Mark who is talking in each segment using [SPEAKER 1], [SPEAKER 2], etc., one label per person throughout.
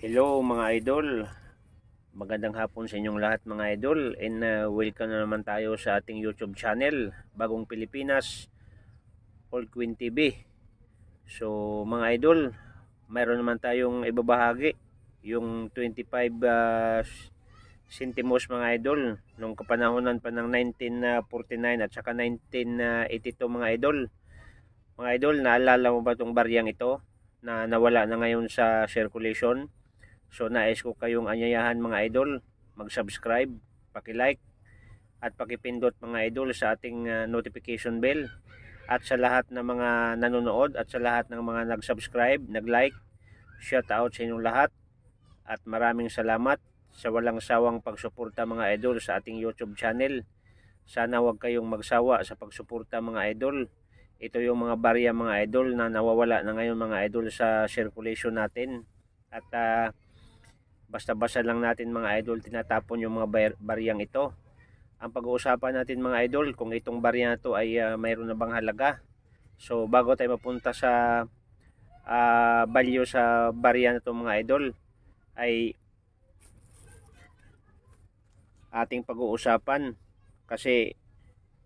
[SPEAKER 1] Hello mga idol, magandang hapon sa inyong lahat mga idol, and welcome na naman tayo sa ating YouTube channel, Bagong Pilipinas, All Queen TV. So mga idol, mayroon naman tayong ibabahagi, yung 25 centimos mga idol, nung kapanahonan pa ng 1949 at saka 1982 mga idol. Mga idol, naalala mo ba itong baryang ito na nawala na ngayon sa circulation? So nais ko kayong anyayahan mga idol, mag-subscribe, paki-like at pakipindot mga idol sa ating notification bell, at sa lahat ng mga nanonood at sa lahat ng mga nag-subscribe, nag-like, shout out sa inyong lahat at maraming salamat sa walang sawang pagsuporta mga idol sa ating YouTube channel. Sana wag kayong magsawa sa pagsuporta mga idol. Ito yung mga barya mga idol na nawawala na ngayon mga idol sa circulation natin, at basta-basta lang natin mga idol tinatapon yung mga baryang ito. Ang pag-uusapan natin mga idol, kung itong barya na to ay mayroon na bang halaga. So bago tayo mapunta sa value sa barya na to mga idol, ay ating pag-uusapan, kasi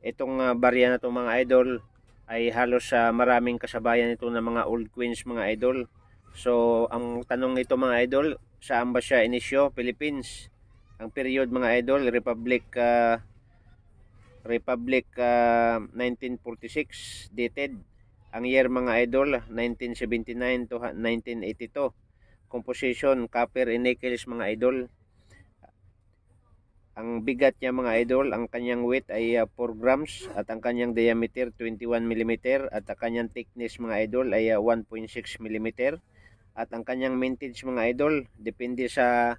[SPEAKER 1] itong barya na to mga idol ay halos maraming kasabayan ito ng mga old queens mga idol. So ang tanong nito mga idol, saan ba siya inisyo? Philippines. Ang period mga idol, Republic 1946 dated. Ang year mga idol, 1979 to 1982. Composition, copper and nickels mga idol. Ang bigat niya mga idol, ang kanyang weight ay 4 grams at ang kanyang diameter 21 mm at ang kanyang thickness mga idol ay 1.6 mm. At ang kanyang mintage mga idol, depende sa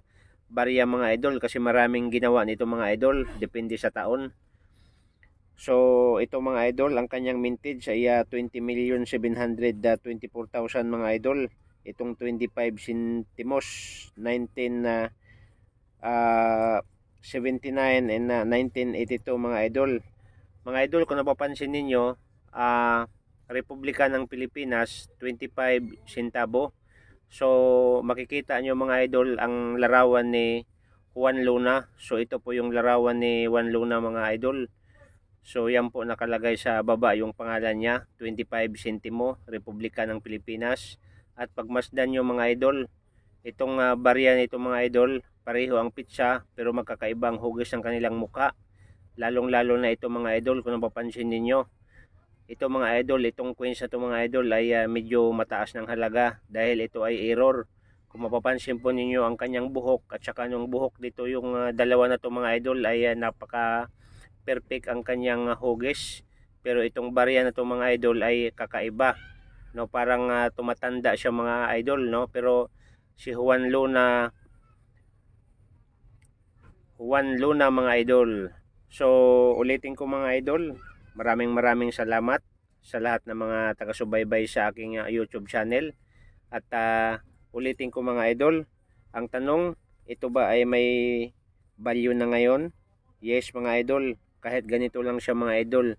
[SPEAKER 1] barya mga idol, kasi maraming ginawa nito mga idol, depende sa taon. So ito mga idol, ang kanyang mintage ay 20,724,000 mga idol. Itong 25 centimos 1979 and 1982 mga idol. Mga idol, kung napapansin ninyo, Republika ng Pilipinas 25 centavo. So makikita nyo mga idol ang larawan ni Juan Luna. So ito po yung larawan ni Juan Luna mga idol. So yan po nakalagay sa baba yung pangalan niya, 25 centimo, Republika ng Pilipinas. At pagmasdan nyo mga idol, itong barya nito mga idol, pareho ang pitsa pero magkakaibang hugis ng kanilang muka. Lalong lalo na ito mga idol, kung napapansin ninyo, ito mga idol, itong queens na ito mga idol ay medyo mataas ng halaga dahil ito ay error. Kung mapapansin po ninyo ang kanyang buhok at saka yung buhok dito, yung dalawa na ito mga idol ay napaka perfect ang kanyang hugis. Pero itong barya na ito mga idol ay kakaiba, no? Parang tumatanda siya mga idol, no? Pero si Juan Luna mga idol. So ulitin ko mga idol, maraming salamat sa lahat ng mga taga-subaybay sa aking YouTube channel. At ulitin ko mga idol, ang tanong, ito ba ay may value na ngayon? Yes mga idol, kahit ganito lang siya mga idol,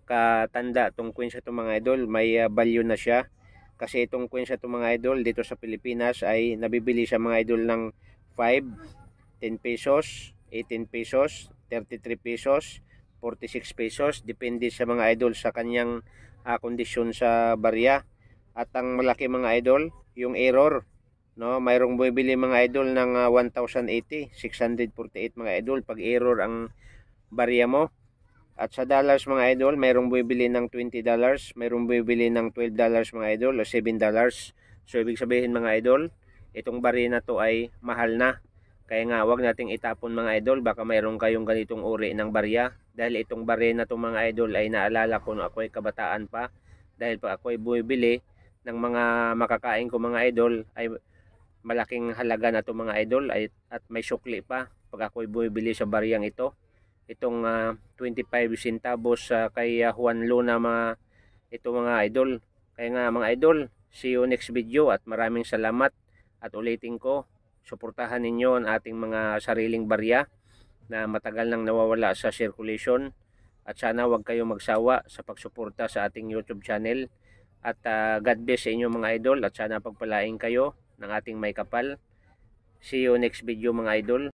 [SPEAKER 1] katanda itong queen sa itong mga idol, may value na siya. Kasi itong queen sa itong mga idol dito sa Pilipinas ay nabibili sa mga idol ng 5, 10 pesos, 18 pesos, 33 pesos, 46 pesos, depende sa mga idol sa kanyang kondisyon sa barya. At ang malaki mga idol, yung error, no? Mayroong bumibili mga idol ng 1,080, 648 mga idol pag error ang barya mo. At sa dollars mga idol, mayroong bumibili ng $20, mayroong bumibili ng $12 mga idol o $7. So ibig sabihin mga idol, itong barya na to ay mahal na. Kaya nga wag nating itapon mga idol, baka mayroon kayong ganitong uri ng barya. Dahil itong barya na to mga idol ay naalala ko nung ako'y kabataan pa. Dahil pag ako'y bumibili ng mga makakain ko mga idol, ay malaking halaga na to mga idol, at may sukli pa pag ako'y bumibili sa baryang ito. Itong 25 centavos kay Juan Luna ito mga idol. Kaya nga mga idol, see you next video at maraming salamat. At ulitin ko, suportahan ninyo ang ating mga sariling barya na matagal nang nawawala sa circulation. At sana wag kayong magsawa sa pagsuporta sa ating YouTube channel. At God bless sa inyo mga idol, at sana pagpalain kayo ng ating may kapal. See you next video mga idol.